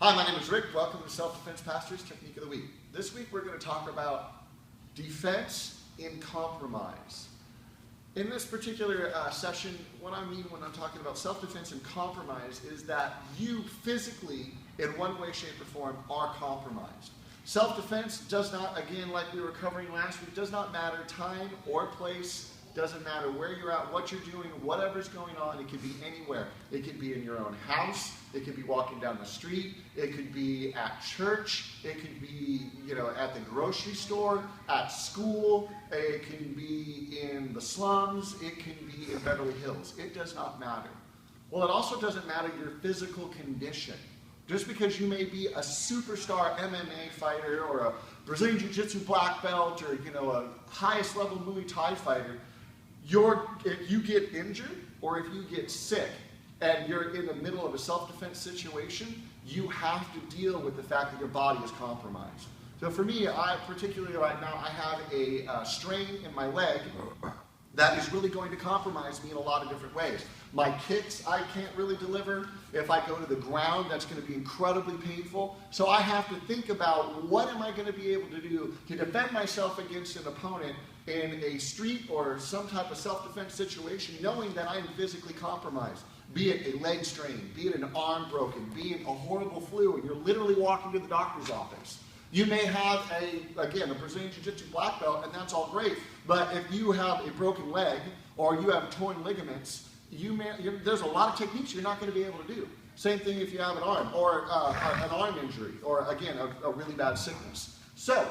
Hi, my name is Rick. Welcome to Self-Defense Pastor's Technique of the Week. This week we're going to talk about defense in compromise. In this particular session, what I mean when I'm talking about self-defense and compromise is that you physically, in one way, shape, or form, are compromised. Self-defense does not, again, like we were covering last week, does not matter time or place. Doesn't matter where you're at, what you're doing, whatever's going on. It could be anywhere. It could be in your own house. It could be walking down the street. It could be at church. It could be, at the grocery store, at school. It can be in the slums. It can be in Beverly Hills. It does not matter. Well, it also doesn't matter your physical condition. Just because you may be a superstar MMA fighter or a Brazilian Jiu-Jitsu black belt or, a highest level Muay Thai fighter, if you get injured or if you get sick and you're in the middle of a self-defense situation, you have to deal with the fact that your body is compromised. So for me, particularly right now, I have a strain in my leg that is really going to compromise me in a lot of different ways. My kicks, I can't really deliver. If I go to the ground, that's going to be incredibly painful. So I have to think about what am I going to be able to do to defend myself against an opponent in a street or some type of self-defense situation, knowing that I am physically compromised. Be it a leg strain, be it an arm broken, be it a horrible flu, and you're literally walking to the doctor's office. You may have a Brazilian Jiu-Jitsu black belt, and that's all great. But if you have a broken leg or you have torn ligaments, there's a lot of techniques you're not going to be able to do. Same thing if you have an arm or an arm injury or, again, a really bad sickness. So,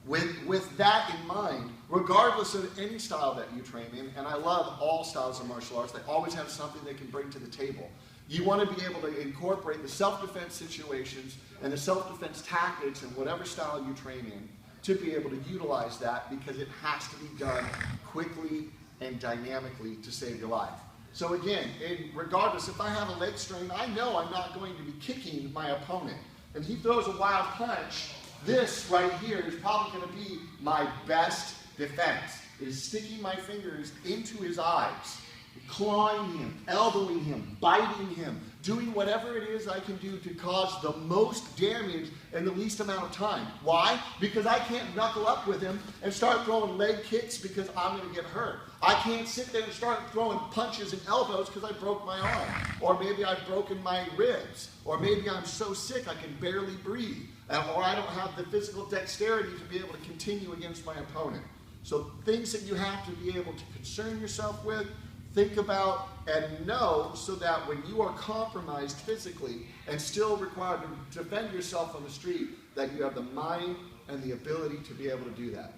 with that in mind, regardless of any style that you train in, and I love all styles of martial arts, they always have something they can bring to the table. You want to be able to incorporate the self-defense situations and the self-defense tactics and whatever style you train in to be able to utilize that, because it has to be done quickly and dynamically to save your life. So again, regardless, if I have a leg strain, I know I'm not going to be kicking my opponent. And he throws a wild punch, this right here is probably going to be my best defense, is sticking my fingers into his eyes, clawing him, elbowing him, biting him, doing whatever it is I can do to cause the most damage in the least amount of time. Why? Because I can't knuckle up with him and start throwing leg kicks because I'm going to get hurt. I can't sit there and start throwing punches and elbows because I broke my arm. Or maybe I've broken my ribs. Or maybe I'm so sick I can barely breathe. Or I don't have the physical dexterity to be able to continue against my opponent. So things that you have to be able to concern yourself with, think about, and know, so that when you are compromised physically and still required to defend yourself on the street, that you have the mind and the ability to be able to do that.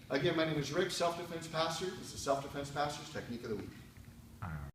Again, my name is Rick, Self-Defense Pastor. This is Self-Defense Pastor's Technique of the Week.